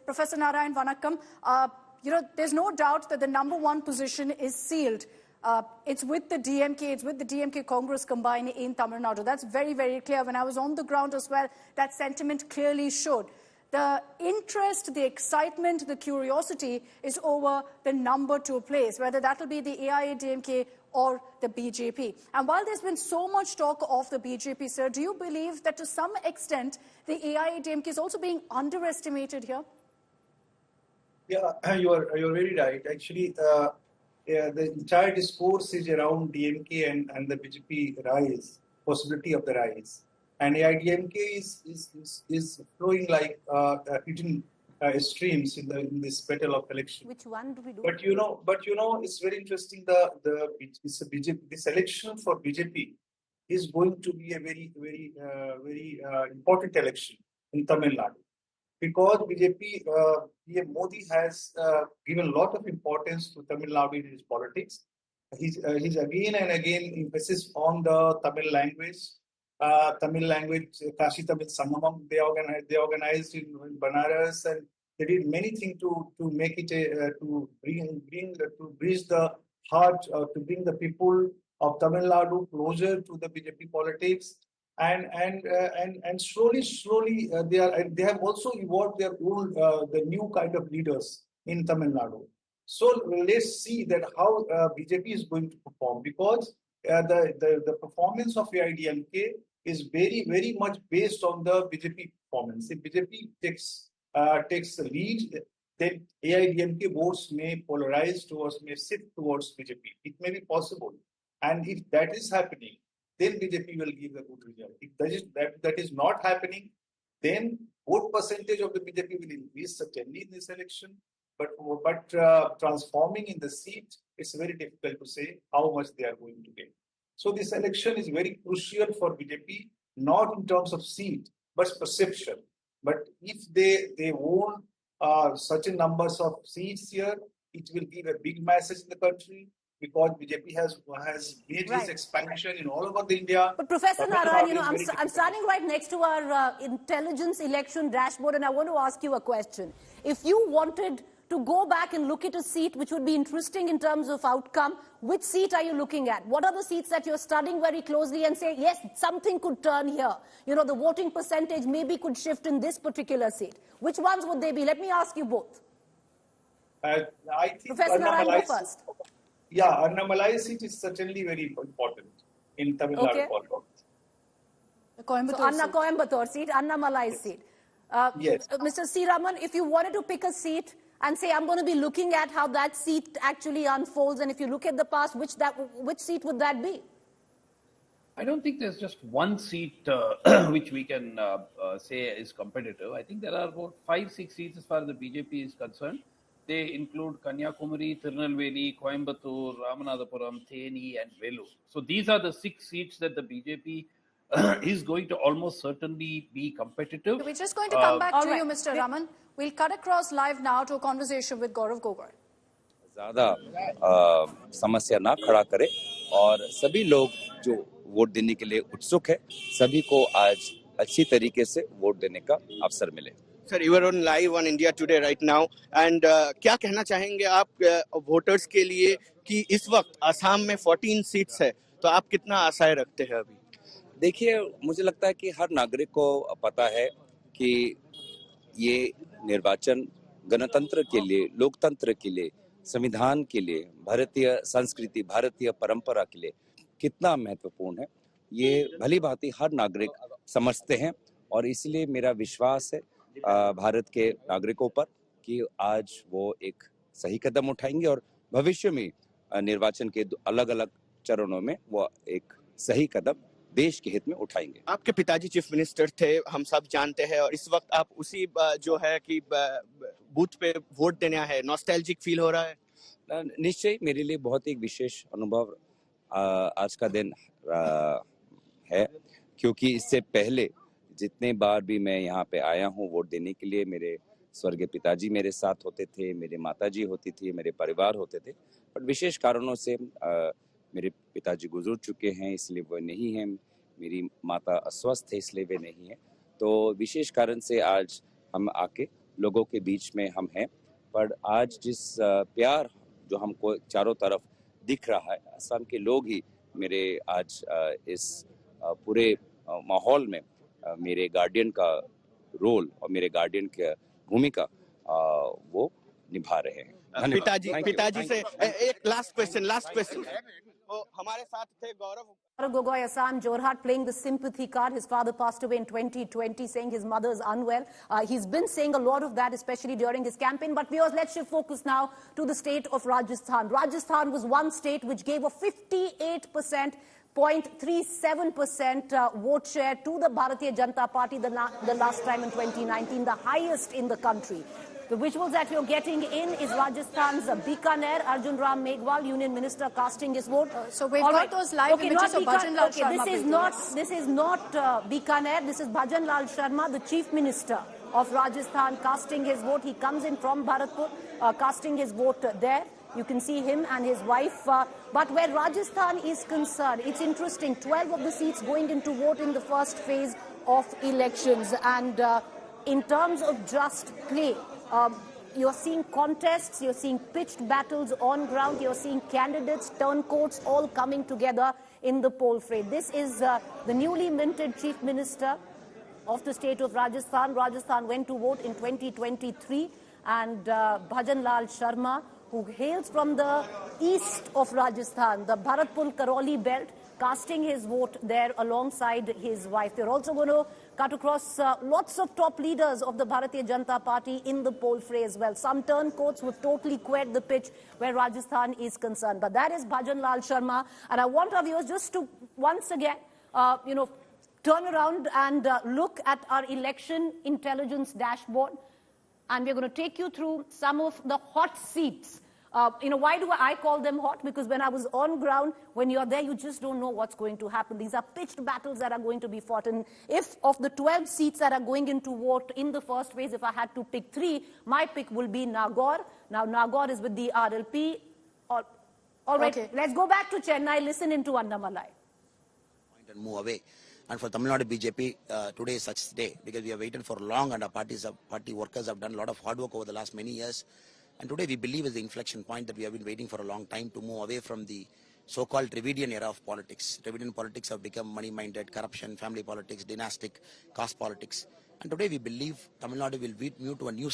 Professor Narayan, Vanakkam. There's no doubt that the #1 position is sealed. It's with the DMK, it's with the DMK Congress combined in Tamil Nadu. That's very, very clear. When I was on the ground as well, that sentiment clearly showed. The interest, the excitement, the curiosity is over the #2 place, whether that will be the AIADMK or the BJP. And while there's been so much talk of the BJP, sir, do you believe that to some extent the AIADMK is also being underestimated here? Yeah, you're very right. Actually, the entire discourse is around DMK and the BJP rise, possibility of the rise. And AIADMK is flowing like hidden streams in this battle of election. Which one do we do? But it's very interesting. This election for BJP is going to be a very important election in Tamil Nadu, because BJP, PM Modi has given a lot of importance to Tamil Nadu in his politics. He's again and again emphasis on the Tamil language. Kashi Tamil Sangamam, they organized in Banaras, and they did many things to make it to bridge the heart, to bring the people of Tamil Nadu closer to the BJP politics, and slowly they have also evolved their own the new kind of leaders in Tamil Nadu. So let's see that how BJP is going to perform, because the performance of AIADMK is very much based on the BJP performance. If BJP takes the lead, then AIADMK votes may shift towards BJP. It may be possible, and if that is happening, then BJP will give a good result. If that is not happening, then vote percentage of the BJP will increase certainly in this election. But transforming in the seat, it's very difficult to say how much they are going to get. So this election is very crucial for BJP, not in terms of seat, but perception. But if they won certain numbers of seats here, it will give a big message in the country, because BJP has made this expansion in all over India. But Professor Narayan, I'm standing right next to our intelligence election dashboard, and I want to ask you a question. If you wanted to go back and look at a seat which would be interesting in terms of outcome, which seat are you looking at? What are the seats that you're studying very closely and say, yes, something could turn here? The voting percentage maybe could shift in this particular seat. Which ones would they be? Let me ask you both. I think Professor Narayan, go first. Yeah, Annamalai seat is certainly very important in Tamil Nadu politics. Coimbatore seat, Annamalai seat. Yes. Mr. C. Raman, if you wanted to pick a seat and say, I'm going to be looking at how that seat actually unfolds, and if you look at the past, which seat would that be? I don't think there's just one seat which we can say is competitive. I think there are about 5-6 seats as far as the BJP is concerned. They include Kanyakumari, Tirunelveli, Coimbatore, Ramanathapuram, Theni, and Vellore. So these are the 6 seats that the BJP is going to almost certainly be competitive. We're just going to come back to you, Mr. Raman. We'll cut across live now to a conversation with Gaurav Gogoi. ज़्यादा समस्या ना खड़ा करे, और सभी लोग जो vote देने के लिए उत्सुक है, सभी को आज अच्छी तरीके से वोट देने का अवसर मिले. Sir, you are on live on India Today right now, and क्या कहना चाहेंगे आप वोटर्स के लिए कि इस वक्त असम में 14 सीट्स है, तो आप कितना आशाएं रखते हैं अभी? देखिए, मुझे लगता है कि हर नागरिक को पता है कि ये निर्वाचन गणतंत्र के लिए, लोकतंत्र के लिए, संविधान के लिए, भारतीय संस्कृति, भारतीय परंपरा के लिए कितना महत्वपूर्ण है. ये भली भांति हर नागरिक समझते हैं, और इसलिए मेरा विश्वास है भारत के नागरिकों पर कि आज वो एक सही कदम उठाएंगे, और भविष्य में निर्वाचन के अलग अलग चरणों में वो एक सही कदम देश के हित में उठाएंगे. आपके पिताजी चीफ मिनिस्टर थे, हम सब जानते हैं, और इस वक्त आप उसी जो है कि बूथ पे वोट देना है, नॉस्टैल्जिक फील हो रहा है? निश्चय मेरे लिए बहुत एक विशेष अनुभव आज का दिन है, क्योंकि इससे पहले जितने बार भी मैं यहाँ पे आया हूँ वोट देने के लिए, मेरे स्वर्गीय पिताजी मेरे साथ होते थे, मेरे माताजी होती थी, मेरे परिवार होते थे, पर विशेष कारणों से मेरे पिताजी गुजर चुके हैं, इसलिए वो नहीं हैं. मेरी माता अस्वस्थ है, इसलिए वे नहीं है. तो विशेष कारण से आज हम आके लोगों के बीच में हम हैं। पर आज जिस प्यार जो हमको चारों तरफ दिख रहा है, असम के लोग ही मेरे आज इस पूरे माहौल में मेरे गार्डियन का रोल और मेरे गार्डियन की भूमिका वो निभा रहे हैं। पिताजी से एक लास्ट क्वेश्चन तो हमारे साथ थे गौरव Gogoi, Assam, Jorhat, playing the sympathy card. His father passed away in 2020, saying his mother is unwell. He's been saying a lot of that, especially during his campaign. But viewers, let's shift focus now to the state of Rajasthan. Rajasthan was one state which gave a 58%, 0.37% vote share to the Bharatiya Janata Party the last time in 2019, the highest in the country. The visuals that you're getting in is Rajasthan's Bikaner. Arjun Ram Meghwal, Union Minister, casting his vote. So we've got those live images of Bhajan Lal Sharma. This is not Bikaner. This is Bhajan Lal Sharma, the Chief Minister of Rajasthan, casting his vote. He comes in from Bharatpur, casting his vote there. You can see him and his wife. But where Rajasthan is concerned, it's interesting. 12 of the seats going into vote in the first phase of elections. And in terms of just play, you're seeing contests, you're seeing pitched battles on ground, you're seeing candidates, turncoats all coming together in the poll fray. This is the newly minted Chief Minister of the state of Rajasthan. Rajasthan went to vote in 2023, and Bhajan Lal Sharma, who hails from the east of Rajasthan, the Bharatpur Karoli belt, casting his vote there alongside his wife. They're also going to cut across lots of top leaders of the Bharatiya Janata Party in the poll fray as well. Some turncoats who've totally quit the pitch where Rajasthan is concerned. But that is Bhajan Lal Sharma. And I want our viewers just to once again, turn around and look at our election intelligence dashboard. And we're going to take you through some of the hot seats. Why do I call them hot? Because when I was on ground, when you're there, you just don't know what's going to happen. These are pitched battles that are going to be fought. And if of the 12 seats that are going into vote in the first phase, if I had to pick 3, my pick will be Nagaur. Now, Nagaur is with the RLP. All right, okay. Let's go back to Chennai. Listen into Annamalai. And move away. And for Tamil Nadu BJP, today is such a day because we have waited for long, and our party workers have done a lot of hard work over the last many years. And today we believe is the inflection point that we have been waiting for a long time to move away from the so-called Dravidian era of politics. Dravidian politics have become money-minded, corruption, family politics, dynastic, caste politics. And today we believe Tamil Nadu will move to a new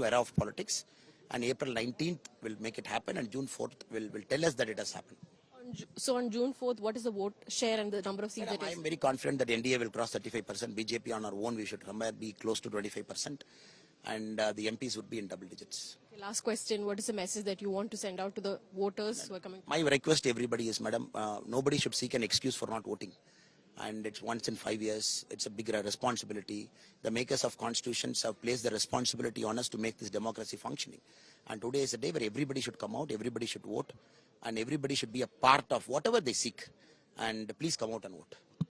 era of politics. And April 19th will make it happen, and June 4th will tell us that it has happened. So on June 4th, what is the vote share and the number of seats? I am very confident that NDA will cross 35%. BJP on our own, we should somewhere be close to 25%. And the MPs would be in double digits. Okay, last question. What is the message that you want to send out to the voters who are coming? My request to everybody is, madam, nobody should seek an excuse for not voting. And it's once in 5 years. It's a big responsibility. The makers of constitutions have placed the responsibility on us to make this democracy functioning. And today is a day where everybody should come out, everybody should vote, and everybody should be a part of whatever they seek. And please come out and vote.